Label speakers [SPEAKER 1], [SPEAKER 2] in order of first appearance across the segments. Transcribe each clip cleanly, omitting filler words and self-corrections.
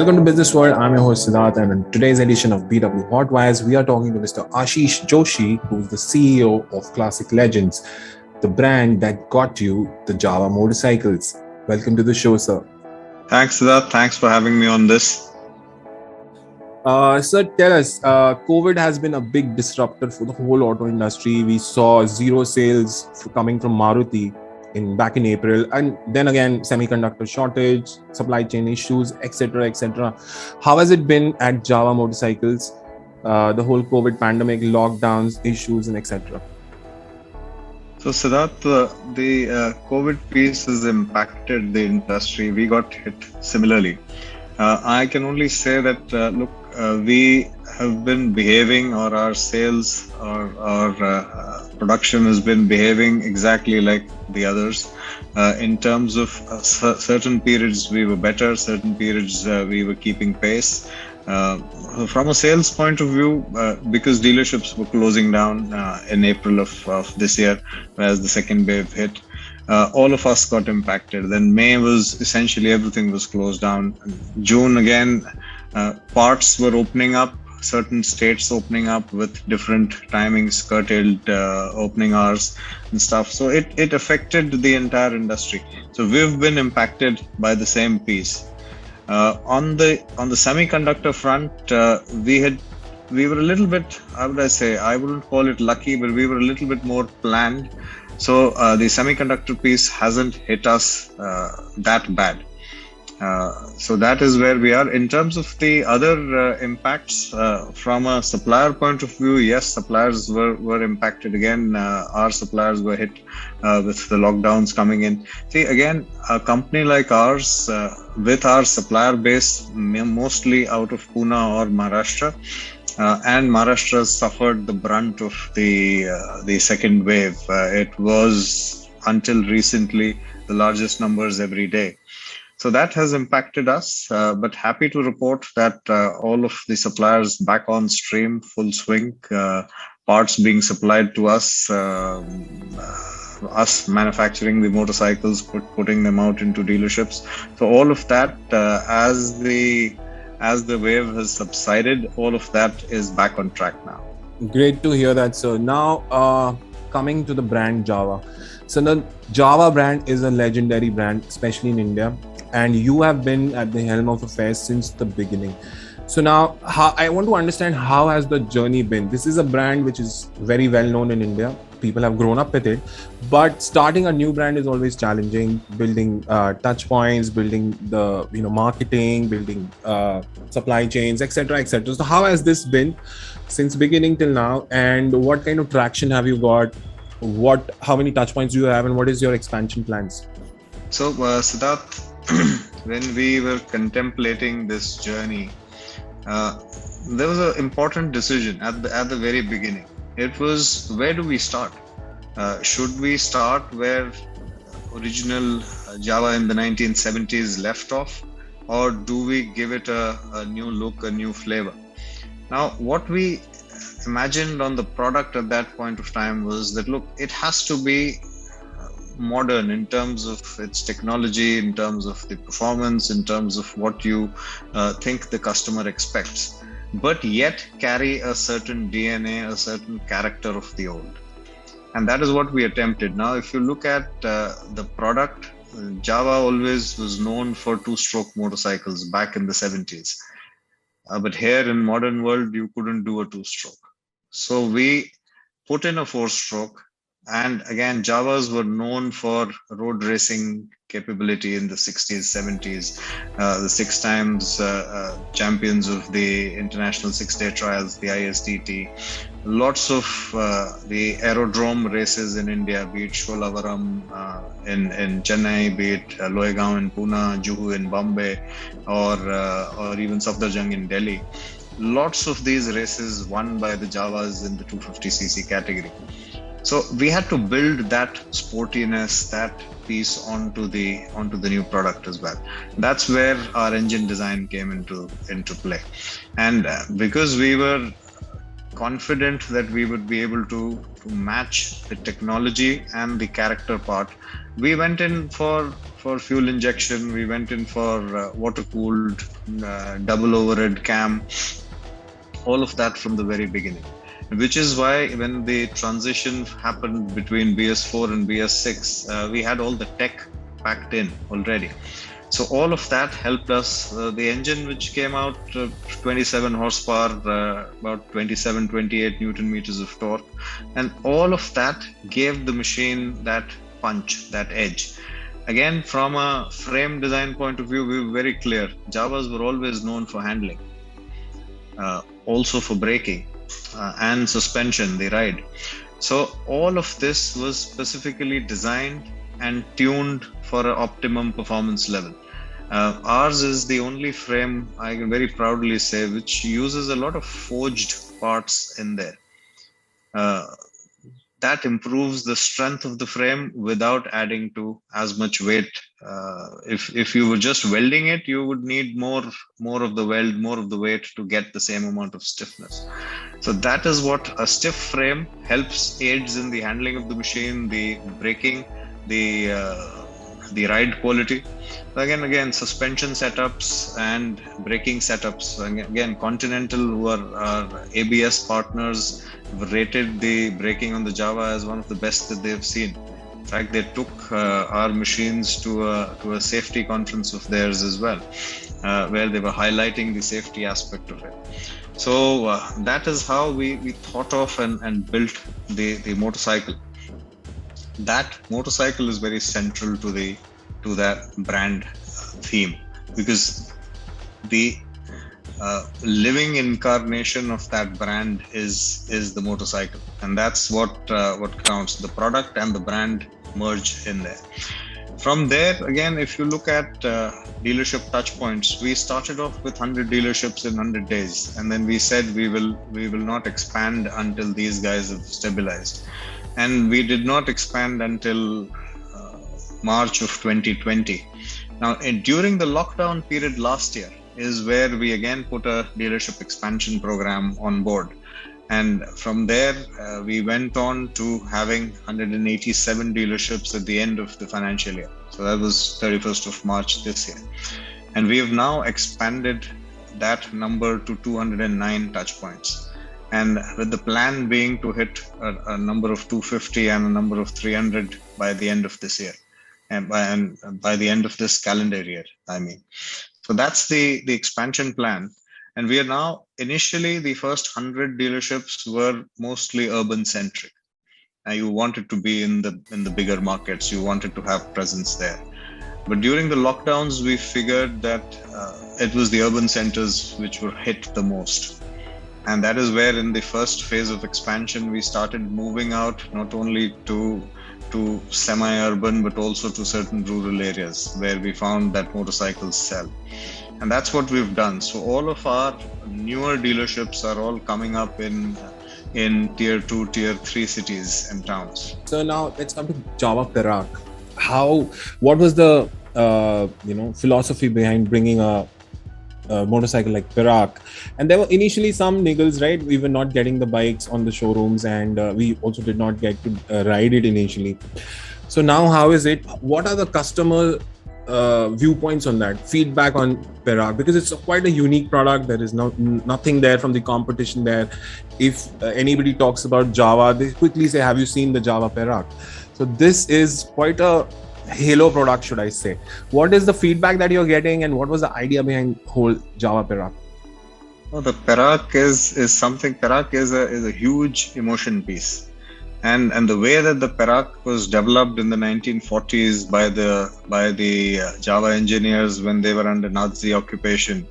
[SPEAKER 1] Welcome to Business World. I'm your host Siddharth, and in today's edition of BW Hotwires, we are talking to Mr. Ashish Joshi, who's the CEO of Classic Legends, the brand that got you the Jawa Motorcycles. Welcome to the show, sir.
[SPEAKER 2] Thanks, Siddharth. Thanks for having me on this.
[SPEAKER 1] Sir, tell us, COVID has been a big disruptor for the whole auto industry. We saw zero sales coming from Maruti back in April, and then again semiconductor shortage, supply chain issues, etc., etc. How has it been at Jawa Motorcycles? The whole COVID pandemic, lockdowns, issues, and etc.
[SPEAKER 2] So, Siddharth, the COVID piece has impacted the industry. We got hit similarly. I can only say that we have been behaving, or our sales or our production has been behaving exactly like the others. In terms of certain periods we were better, certain periods we were keeping pace. From a sales point of view, because dealerships were closing down in April of this year, whereas the second wave hit, all of us got impacted. Then May was essentially everything was closed down. June again, parts were opening up, certain states opening up with different timings, curtailed opening hours and stuff. So it affected the entire industry. So we've been impacted by the same piece. On the semiconductor front, we were a little bit, how would I say, I wouldn't call it lucky, but we were a little bit more planned. So the semiconductor piece hasn't hit us that bad. So that is where we are. In terms of the other impacts, from a supplier point of view, yes, suppliers were impacted again. Our suppliers were hit with the lockdowns coming in. See, again, a company like ours, with our supplier base mostly out of Pune or Maharashtra, and Maharashtra suffered the brunt of the second wave. It was until recently the largest numbers every day. So that has impacted us, but happy to report that all of the suppliers back on stream, full swing, parts being supplied to us, us manufacturing the motorcycles, putting them out into dealerships. So all of that, as the wave has subsided, all of that is back on track now.
[SPEAKER 1] Great to hear that, sir. Now, coming to the brand Jawa. So the Jawa brand is a legendary brand, especially in India. And you have been at the helm of affairs since the beginning. So now I want to understand, how has the journey been? This is a brand which is very well known in India. People have grown up with it, but starting a new brand is always challenging. Building touch points, building the marketing, building supply chains, etc., etc. So how has this been since beginning till now, and what kind of traction have you got? How many touch points do you have, and what is your expansion plans?
[SPEAKER 2] So Siddharth, when we were contemplating this journey, there was an important decision at the very beginning. It was, where do we start? Should we start where original Jawa in the 1970s left off, or do we give it a new look, a new flavor? Now, what we imagined on the product at that point of time was that, look, it has to be modern in terms of its technology, in terms of the performance, in terms of what you think the customer expects, but yet carry a certain DNA, a certain character of the old. And that is what we attempted. Now, if you look at the product, Jawa always was known for two-stroke motorcycles back in the 70s. But here in modern world, you couldn't do a two-stroke. So we put in a four-stroke. And again, Jawas were known for road racing capability in the 60s, 70s, the 6 times champions of the International 6-day trials, the ISTT, lots of the aerodrome races in India, be it Sholavaram in Chennai, be it Loegaon in Pune, Juhu in Bombay, or even Safdarjung in Delhi. Lots of these races won by the Jawas in the 250cc category. So we had to build that sportiness, that piece onto the new product as well. That's where our engine design came into play. And because we were confident that we would be able to match the technology and the character part, we went in for for fuel injection. We went in for water cooled, double overhead cam, all of that from the very beginning. Which is why when the transition happened between BS4 and BS6, we had all the tech packed in already. So all of that helped us. The engine which came out, 27 horsepower, about 27, 28 Newton meters of torque. And all of that gave the machine that punch, that edge. Again, from a frame design point of view, we were very clear. Javas were always known for handling, also for braking and suspension, the ride. So all of this was specifically designed and tuned for an optimum performance level. Ours is the only frame, I can very proudly say, which uses a lot of forged parts in there. That improves the strength of the frame without adding to as much weight. If you were just welding it, you would need more of the weld, more of the weight to get the same amount of stiffness. So that is what a stiff frame helps, aids in the handling of the machine, the braking, the ride quality. Again, suspension setups and braking setups. Again, Continental, who are our ABS partners, rated the braking on the Java as one of the best that they've seen. In fact, they took our machines to a safety conference of theirs as well, where they were highlighting the safety aspect of it. So that is how we thought of and built the motorcycle. That motorcycle is very central to that brand theme, because the living incarnation of that brand is the motorcycle, and that's what counts. The product and the brand merge in there. From there, again, if you look at dealership touch points, we started off with 100 dealerships in 100 days, and then we said we will not expand until these guys have stabilized. And we did not expand until March of 2020. Now, during the lockdown period last year is where we again put a dealership expansion program on board. And from there, we went on to having 187 dealerships at the end of the financial year. So that was 31st of March this year. And we have now expanded that number to 209 touch points. And with the plan being to hit a number of 250 and a number of 300 by the end of this year. And by the end of this calendar year, I mean. So that's the expansion plan. And we are now, initially, the first 100 dealerships were mostly urban centric. You wanted to be in the bigger markets. You wanted to have presence there. But during the lockdowns, we figured that it was the urban centers which were hit the most. And that is where in the first phase of expansion, we started moving out not only to semi-urban, but also to certain rural areas where we found that motorcycles sell. And that's what we've done. So all of our newer dealerships are all coming up in tier 2, tier 3 cities and towns.
[SPEAKER 1] So now let's come to Jawa Parak. What was the philosophy behind bringing a motorcycle like Parak? And there were initially some niggles, right? We were not getting the bikes on the showrooms, and we also did not get to ride it initially. So now how is it? What are the customer viewpoints on that, feedback on Parak? Because it's quite a unique product. There is nothing there from the competition there. If anybody talks about Java, they quickly say, have you seen the Java Parak? So this is quite a halo product, should I say. What is the feedback that you're getting, and what was the idea behind whole Java Parak?
[SPEAKER 2] Well, the Parak is something. Parak is a huge emotion piece, and the way that the Parak was developed in the 1940s by the Java engineers when they were under Nazi occupation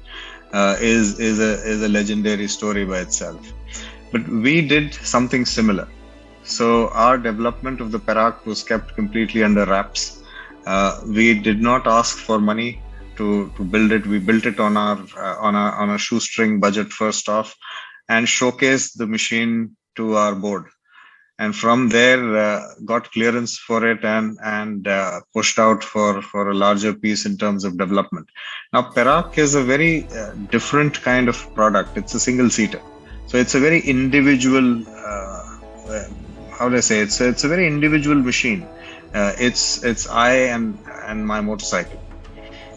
[SPEAKER 2] is a legendary story by itself. But we did something similar. So our development of the Parak was kept completely under wraps. We did not ask for money to build it. We built it on a shoestring budget first off, and showcased the machine to our board. And from there, got clearance for it and pushed out for a larger piece in terms of development. Now, Parak is a very different kind of product. It's a single seater, so it's a very individual. How do I say? It's a very individual machine. It's I and my motorcycle.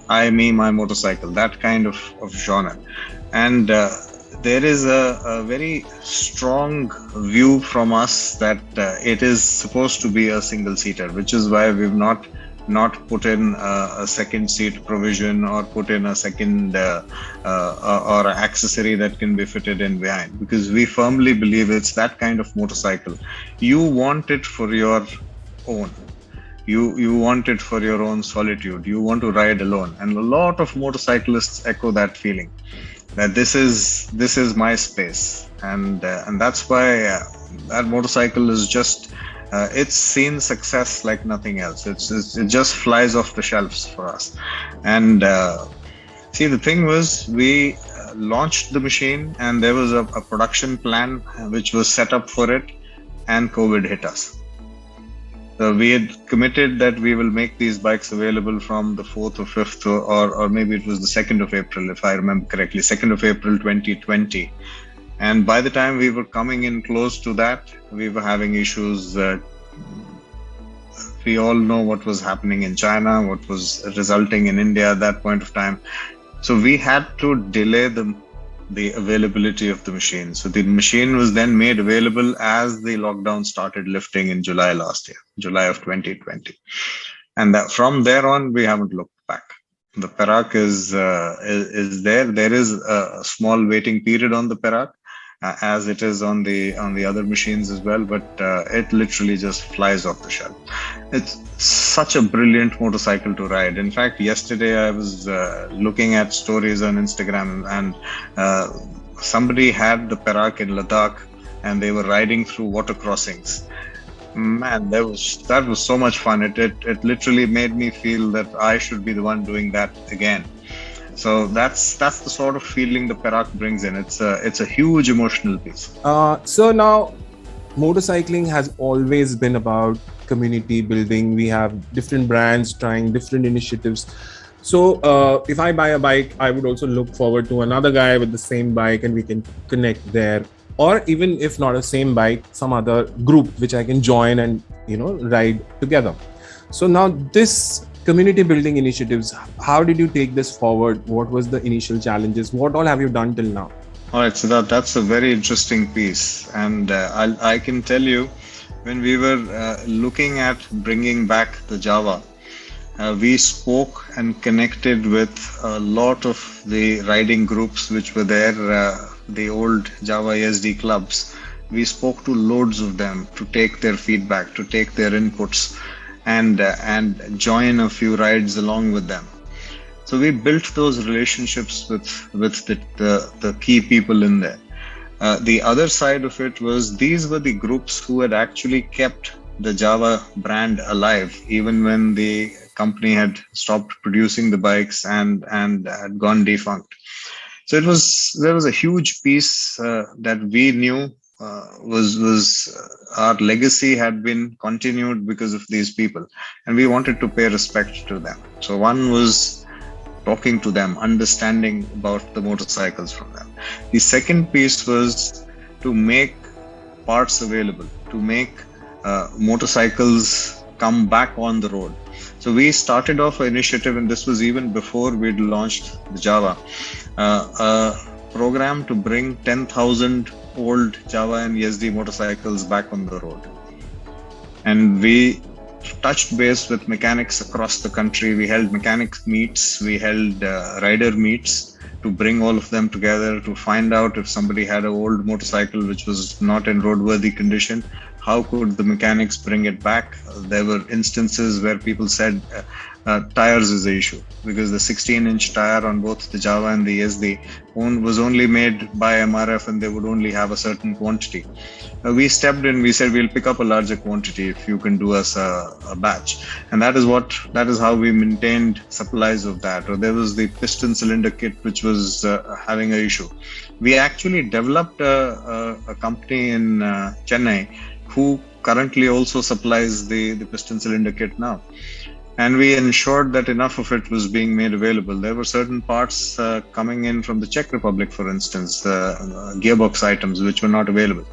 [SPEAKER 2] I, me, my motorcycle, that kind of genre. And there is a very strong view from us that it is supposed to be a single seater, which is why we've not put in a second seat provision or put in a second or an accessory that can be fitted in behind, because we firmly believe it's that kind of motorcycle. You want it for your own. You want it for your own solitude. You want to ride alone, and a lot of motorcyclists echo that feeling, that this is my space, and that's why that motorcycle is just it's seen success like nothing else. It just flies off the shelves for us. And see, the thing was, we launched the machine, and there was a production plan which was set up for it, and COVID hit us. So we had committed that we will make these bikes available from the 4th or 5th, or maybe it was the 2nd of April, if I remember correctly, 2nd of April 2020. And by the time we were coming in close to that, we were having issues. We all know what was happening in China, what was resulting in India at that point of time. So we had to delay the availability of the machine. So the machine was then made available as the lockdown started lifting in July last year, July of 2020. And from there on, we haven't looked back. The Parak is there. There is a small waiting period on the Parak, as it is on the other machines as well, but it literally just flies off the shelf. It's such a brilliant motorcycle to ride. In fact, yesterday I was looking at stories on Instagram, and somebody had the Parak in Ladakh, and they were riding through water crossings. Man, that was so much fun. It literally made me feel that I should be the one doing that again. So that's the sort of feeling the Parak brings in. It's a huge emotional piece.
[SPEAKER 1] So now, motorcycling has always been about community building. We have different brands trying different initiatives. So if I buy a bike, I would also look forward to another guy with the same bike, and we can connect there. Or even if not a same bike, some other group which I can join and ride together. So now this community building initiatives, how did you take this forward? What was the initial challenges? What all have you done till now?
[SPEAKER 2] All right, so that's a very interesting piece, and I can tell you, when we were looking at bringing back the Java, we spoke and connected with a lot of the riding groups which were there, the old Java SD clubs. We spoke to loads of them to take their feedback, to take their inputs, and join a few rides along with them. So we built those relationships with the key people in there. The other side of it was, these were the groups who had actually kept the Java brand alive, even when the company had stopped producing the bikes and had gone defunct. So there was a huge piece that we knew was our legacy had been continued because of these people, and we wanted to pay respect to them. So one was talking to them, understanding about the motorcycles from them. The second piece was to make parts available, to make motorcycles come back on the road. So we started off an initiative, and this was even before we'd launched the Java, a program to bring 10,000 old Java and SD motorcycles back on the road. And we touched base with mechanics across the country. We held mechanics meets, we held rider meets to bring all of them together to find out if somebody had an old motorcycle which was not in roadworthy condition, how could the mechanics bring it back. There were instances where people said tires is the issue, because the 16-inch tire on both the Java and the SD was only made by MRF, and they would only have a certain quantity. We stepped in, we said we'll pick up a larger quantity if you can do us a batch. And that is how we maintained supplies of that. Or there was the piston cylinder kit which was having an issue. We actually developed a company in Chennai who currently also supplies the piston cylinder kit now. And we ensured that enough of it was being made available. There were certain parts coming in from the Czech Republic, for instance, gearbox items which were not available.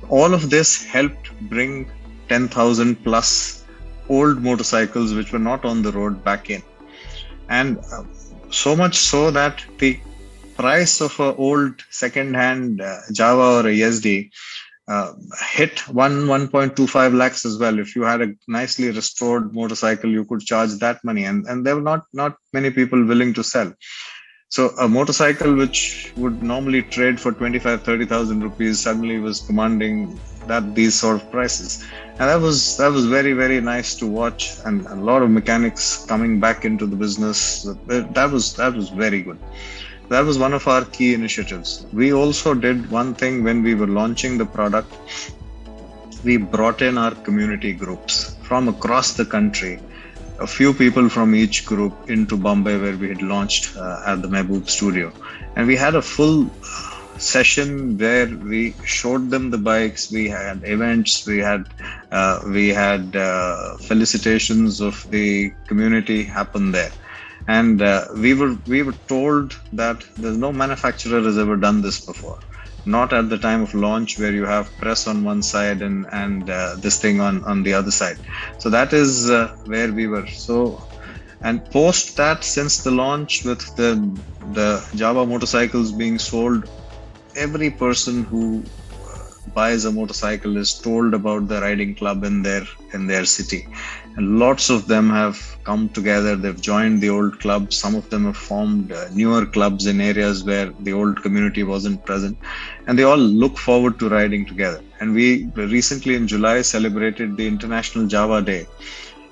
[SPEAKER 2] All of this helped bring 10,000 plus old motorcycles which were not on the road back in. And so much so that the price of an old second-hand Java or a SD hit 1.25 lakhs as well. If you had a nicely restored motorcycle, you could charge that money, and there were not many people willing to sell. So a motorcycle which would normally trade for 25,000-30,000 rupees suddenly was commanding these sort of prices. And that was very, very nice to watch, and a lot of mechanics coming back into the business. That was very good. That was one of our key initiatives. We also did one thing when we were launching the product. We brought in our community groups from across the country, a few people from each group into Bombay, where we had launched at the Mehboob studio. And we had a full session where we showed them the bikes. We had events, we had felicitations of the community happen there. And we were told that there's no manufacturer has ever done this before. Not at the time of launch, where you have press on one side and this thing on the other side. So that is where we were. So, and post that, since the launch, with the Java motorcycles being sold, every person who buys a motorcycle is told about the riding club in their city. And lots of them have come together. They've joined the old clubs. Some of them have formed newer clubs in areas where the old community wasn't present. And they all look forward to riding together. And we recently in July celebrated the International Java Day.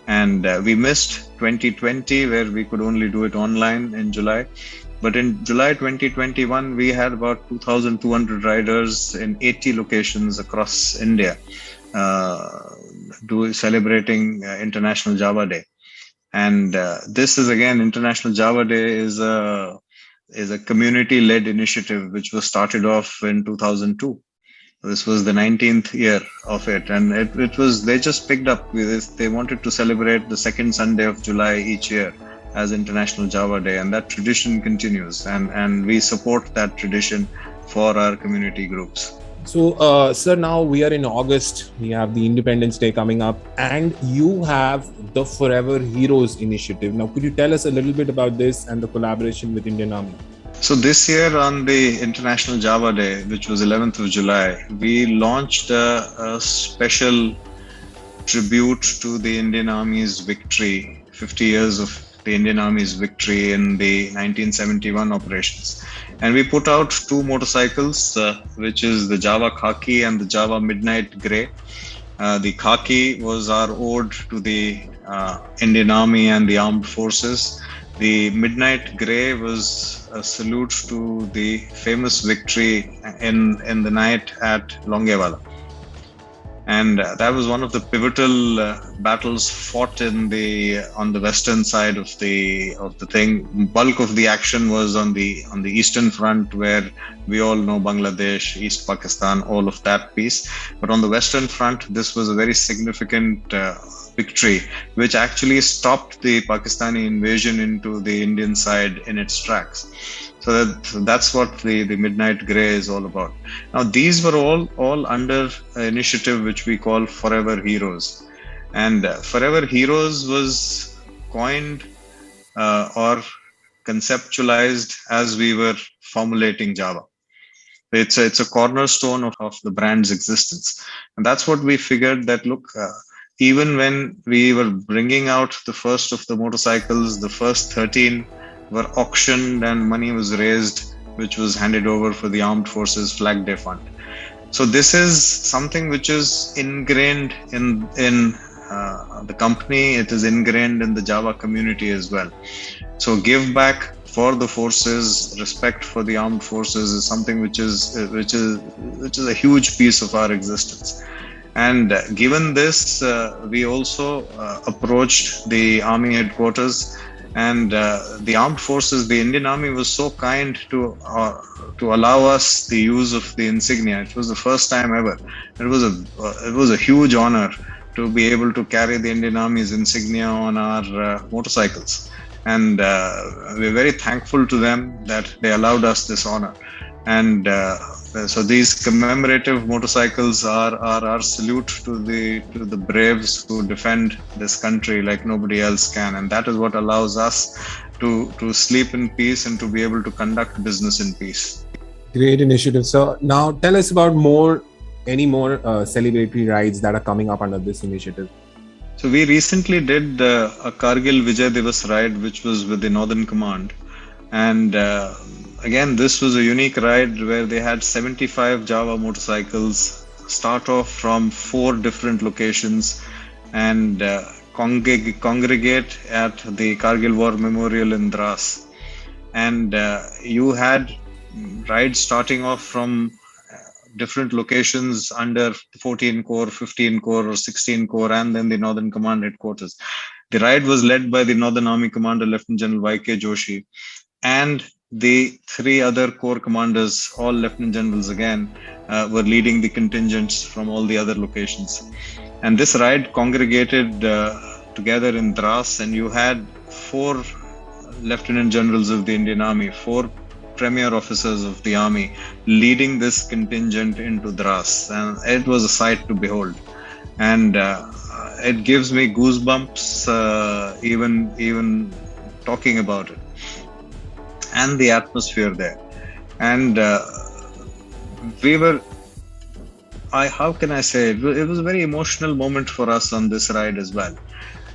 [SPEAKER 2] And we missed 2020, where we could only do it online in July. But in July 2021, we had about 2,200 riders in 80 locations across India celebrating International Java Day. And this is, again, International Java Day is a community-led initiative which was started off in 2002. This was the 19th year of it, and it was, they just picked up with this. They wanted to celebrate the second Sunday of July each year as International Java Day, and that tradition continues, and we support that tradition for our community groups.
[SPEAKER 1] So, sir, now we are in August. We have the Independence Day coming up, and you have the Forever Heroes initiative. Now, could you tell us a little bit about this and the collaboration with Indian Army?
[SPEAKER 2] So this year on the International Java Day, which was 11th of July, we launched a special tribute to the Indian Army's victory, 50 years of the Indian Army's victory in the 1971 operations. And we put out two motorcycles, which is the Java Khaki and the Java Midnight Grey. The Khaki was our ode to the Indian Army and the armed forces. The Midnight Grey was a salute to the famous victory in the night at Longewala. And that was one of the pivotal battles fought on the western side of the thing. Bulk of the action was on the eastern front, where we all know Bangladesh, East Pakistan, all of that piece. But on the western front, this was a very significant victory, which actually stopped the Pakistani invasion into the Indian side in its tracks. So that's what the Midnight Grey is all about. Now, these were all under an initiative which we call Forever Heroes. And Forever Heroes was coined or conceptualized as we were formulating Java. It's a cornerstone of the brand's existence. And that's what we figured, that look, even when we were bringing out the first of the motorcycles, the first 13 were auctioned and money was raised, which was handed over for the Armed Forces Flag Day Fund. So this is something which is ingrained in the company. It is ingrained in the Java community as well. So give back for the forces, respect for the armed forces is something which is a huge piece of our existence. And given this, we also approached the Army headquarters, and the armed forces, the Indian Army was so kind to allow us the use of the insignia. It was the first time ever. It was a huge honor to be able to carry the Indian Army's insignia on our motorcycles. And we're very thankful to them that they allowed us this honor. And So these commemorative motorcycles are our salute to the braves who defend this country like nobody else can, and that is what allows us to sleep in peace and to be able to conduct business in peace.
[SPEAKER 1] Great initiative. So now tell us about any more celebratory rides that are coming up under this initiative.
[SPEAKER 2] So we recently did a Kargil Vijay Divas ride, which was with the Northern Command. And again, this was a unique ride where they had 75 Java motorcycles start off from 4 different locations and congregate at the Kargil War Memorial in Dras. And you had rides starting off from different locations under 14 Corps, 15 Corps or 16 Corps, and then the Northern Command headquarters. The ride was led by the Northern Army Commander Lieutenant General Y.K. Joshi, and the 3 other Corps commanders, all Lieutenant Generals again, were leading the contingents from all the other locations. And this ride congregated together in Dras, and you had 4 Lieutenant Generals of the Indian Army, 4 premier officers of the army leading this contingent into Dras, and it was a sight to behold. And it gives me goosebumps even talking about it, and the atmosphere there. And how can I say it was a very emotional moment for us on this ride as well.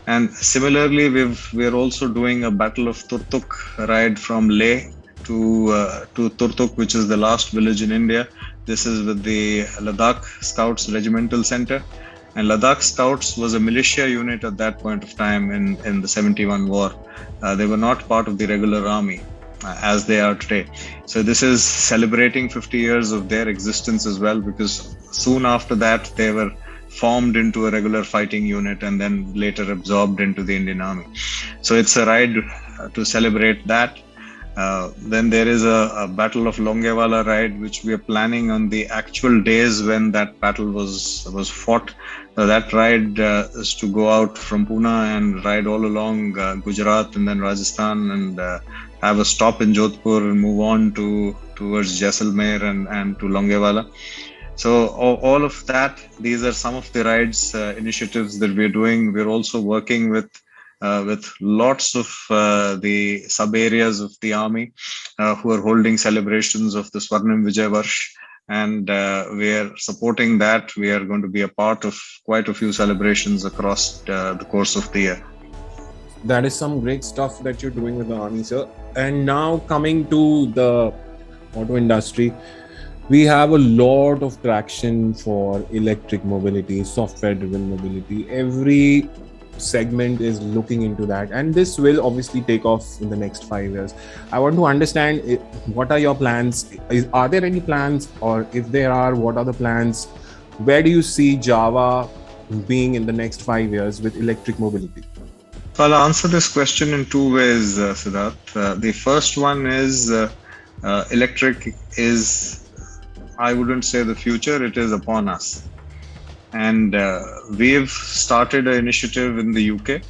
[SPEAKER 2] And similarly, we're also doing a Battle of Turtuk ride from Leh to Turtuk, which is the last village in India. This is with the Ladakh Scouts Regimental Center. And Ladakh Scouts was a militia unit at that point of time in the 71 war. They were not part of the regular army as they are today. So this is celebrating 50 years of their existence as well, because soon after that they were formed into a regular fighting unit and then later absorbed into the Indian Army. So it's a ride to celebrate that. Then there is a Battle of Longewala ride, which we are planning on the actual days when that battle was fought. That ride is to go out from Pune and ride all along Gujarat and then Rajasthan and have a stop in Jodhpur and move on towards Jaisalmer and to Longewala. So all of that, these are some of the rides initiatives that we're doing. We're also working with lots of the sub areas of the army who are holding celebrations of the Swarnim Vijay Varsh, and we are supporting that. We are going to be a part of quite a few celebrations across the course of the year.
[SPEAKER 1] That is some great stuff that you're doing with the army, sir. And now coming to the auto industry, we have a lot of traction for electric mobility, software-driven mobility. Every segment is looking into that, and this will obviously take off in the next 5 years. I want to understand, what are your plans? Are there any plans, or if there are, what are the plans? Where do you see Java being in the next 5 years with electric mobility?
[SPEAKER 2] I'll answer this question in 2 ways, Siddharth. The first one is electric is, I wouldn't say the future, it is upon us. And we've started an initiative in the UK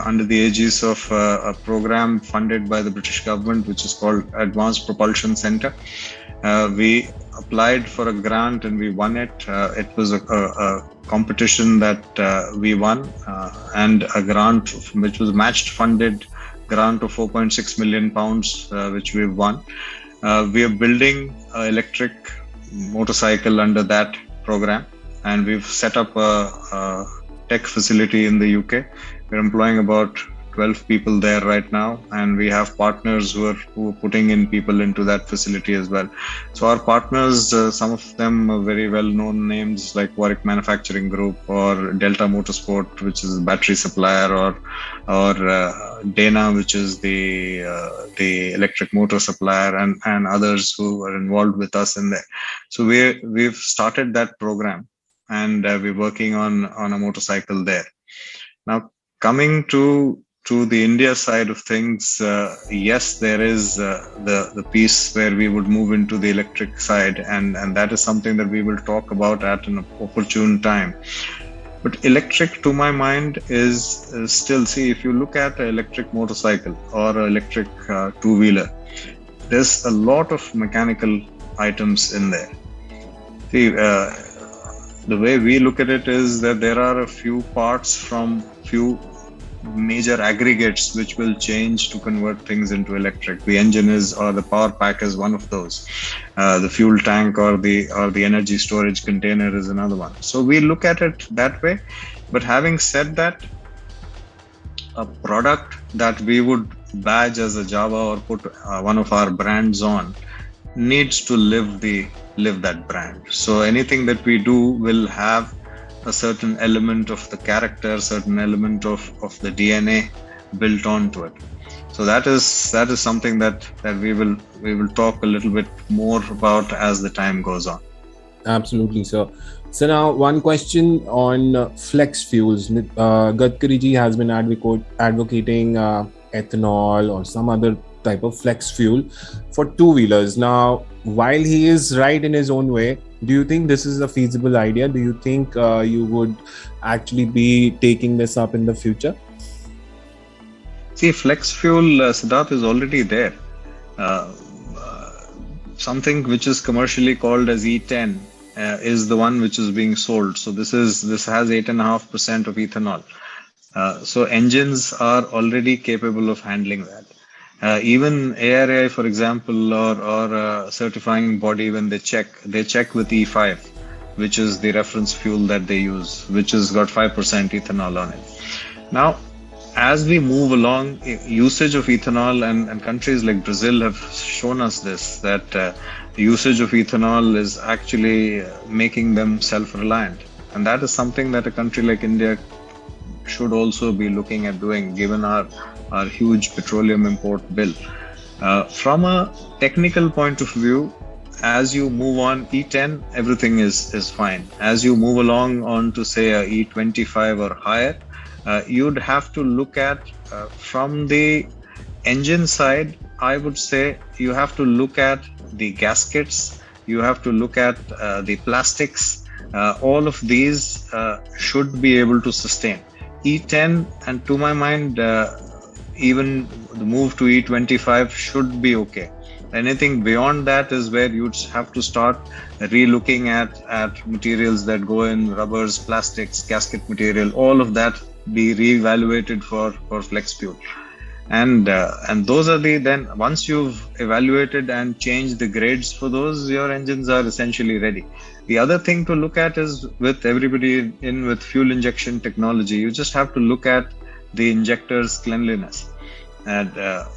[SPEAKER 2] under the aegis of a program funded by the British government, which is called Advanced Propulsion Centre. We applied for a grant and we won it. It was a competition that we won, and a grant which was matched funded grant of £4.6 million, which we've won. We are building an electric motorcycle under that program, and we've set up a tech facility in the UK. We're employing about 12 people there right now, and we have partners who are putting in people into that facility as well. So our partners, some of them are very well-known names like Warwick Manufacturing Group or Delta Motorsport, which is a battery supplier, or Dana, which is the electric motor supplier, and others who are involved with us in there. So we've started that program, and we're working on a motorcycle there. Now, coming to the India side of things, yes, there is the piece where we would move into the electric side, and that is something that we will talk about at an opportune time. But electric, to my mind, is still, see, if you look at an electric motorcycle or an electric two-wheeler, there's a lot of mechanical items in there. See, the way we look at it is that there are a few parts from few major aggregates which will change to convert things into electric. The engine is, or the power pack is one of those. The fuel tank or the energy storage container is another one. So we look at it that way. But having said that, a product that we would badge as a Java or put one of our brands on needs to live that brand. So anything that we do will have a certain element of the character, certain element of the DNA built onto it. So that is something that we will talk a little bit more about as the time goes on.
[SPEAKER 1] Absolutely, sir. So now one question on flex fuels. Gadkari ji has been advocating ethanol or some other type of flex fuel for two-wheelers. Now, while he is right in his own way, do you think this is a feasible idea? Do you think you would actually be taking this up in the future?
[SPEAKER 2] See, flex fuel, Siddharth, is already there. Something which is commercially called as E10 is the one which is being sold. So this has 8.5% of ethanol. So engines are already capable of handling that. Even ARAI, for example, or certifying body, when they check with E5, which is the reference fuel that they use, which has got 5% ethanol on it. Now, as we move along, usage of ethanol, and countries like Brazil have shown us this, that the usage of ethanol is actually making them self-reliant. And that is something that a country like India should also be looking at doing, given our huge petroleum import bill. From a technical point of view, as you move on E10, everything is fine. As you move along on to say a E25 or higher, you'd have to look at from the engine side. I would say you have to look at the gaskets, you have to look at the plastics. All of these should be able to sustain E10, and to my mind, even the move to E25 should be okay. Anything beyond that is where you'd have to start re-looking at materials that go in rubbers, plastics, gasket material, all of that be re-evaluated for flex fuel. And those are then once you've evaluated and changed the grades for those, your engines are essentially ready. The other thing to look at is, with everybody in with fuel injection technology, you just have to look at the injector's cleanliness. And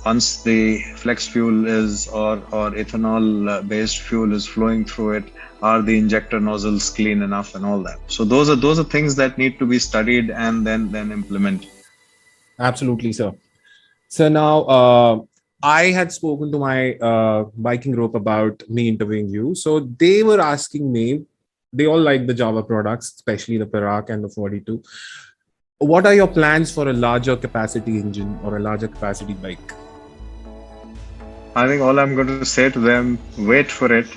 [SPEAKER 2] once the flex fuel is or ethanol based fuel is flowing through it, are the injector nozzles clean enough and all that? So those are things that need to be studied and then implemented.
[SPEAKER 1] Absolutely, sir. So now I had spoken to my biking group about me interviewing you. So they were asking me, they all like the Java products, especially the Parak and the 42. What are your plans for a larger capacity engine or a larger capacity bike?
[SPEAKER 2] I think all I'm going to say to them, wait for it.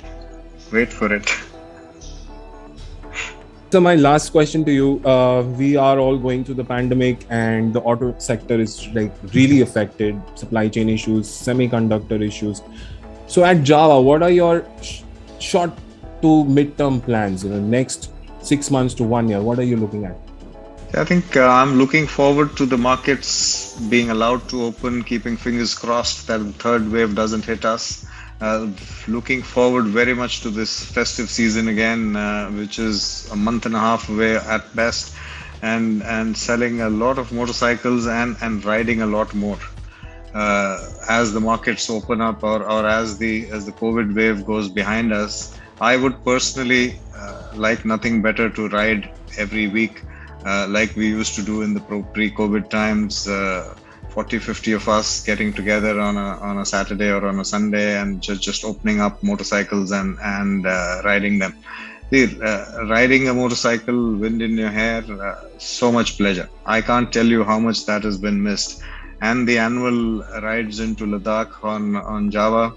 [SPEAKER 1] So my last question to you, we are all going through the pandemic and the auto sector is like really affected, supply chain issues, semiconductor issues. So at Java, what are your short to mid-term plans, next 6 months to 1 year? What are you looking at?
[SPEAKER 2] I think I'm looking forward to the markets being allowed to open, keeping fingers crossed that the third wave doesn't hit us. Looking forward very much to this festive season again, which is a month and a half away at best, and selling a lot of motorcycles and riding a lot more. As the markets open up or as the COVID wave goes behind us, I would personally like nothing better to ride every week. Like we used to do in the pre-COVID times, 40-50 of us getting together on a Saturday or on a Sunday and just opening up motorcycles and riding them. Riding a motorcycle, wind in your hair, so much pleasure. I can't tell you how much that has been missed. And the annual rides into Ladakh on Java,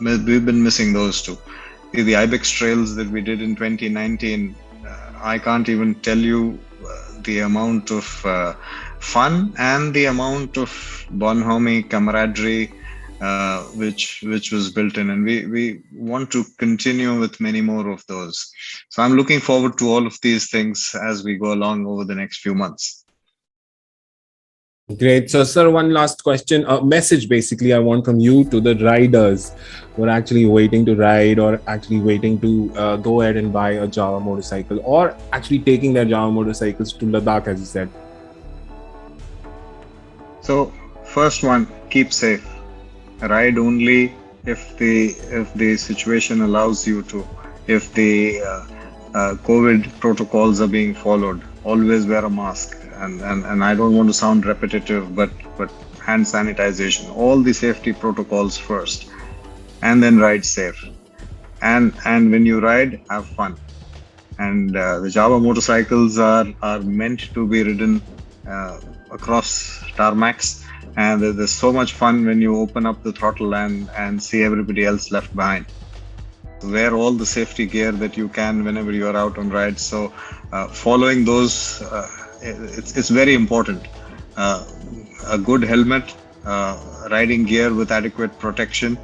[SPEAKER 2] we've been missing those too. The Ibex trails that we did in 2019, I can't even tell you the amount of fun and the amount of bonhomie, camaraderie, which was built in, and we want to continue with many more of those. So I'm looking forward to all of these things as we go along over the next few months.
[SPEAKER 1] Great. So, sir, one last question. A message basically I want from you to the riders who are actually waiting to ride or actually waiting to go ahead and buy a Java motorcycle, or actually taking their Java motorcycles to Ladakh, as you said.
[SPEAKER 2] So first one, keep safe. Ride only if the situation allows you to. If the COVID protocols are being followed, always wear a mask. And I don't want to sound repetitive, but hand sanitization, all the safety protocols first, and then ride safe. And when you ride, have fun. And the Java motorcycles are meant to be ridden across tarmacs, and there's so much fun when you open up the throttle and see everybody else left behind. Wear all the safety gear that you can whenever you are out on rides. So following those. It's very important. A good helmet, riding gear with adequate protection,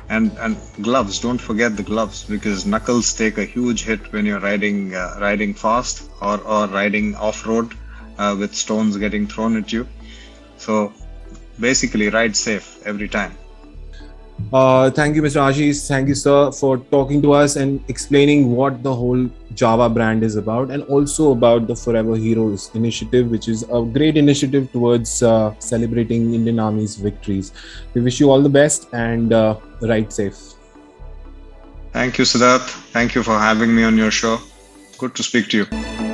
[SPEAKER 2] and gloves. Don't forget the gloves, because knuckles take a huge hit when you're riding fast or riding off road with stones getting thrown at you. So basically, ride safe every time.
[SPEAKER 1] Thank you, Mr. Ashish. Thank you, sir, for talking to us and explaining what the whole Java brand is about, and also about the Forever Heroes initiative, which is a great initiative towards celebrating Indian Army's victories. We wish you all the best and ride safe.
[SPEAKER 2] Thank you, Siddharth. Thank you for having me on your show. Good to speak to you.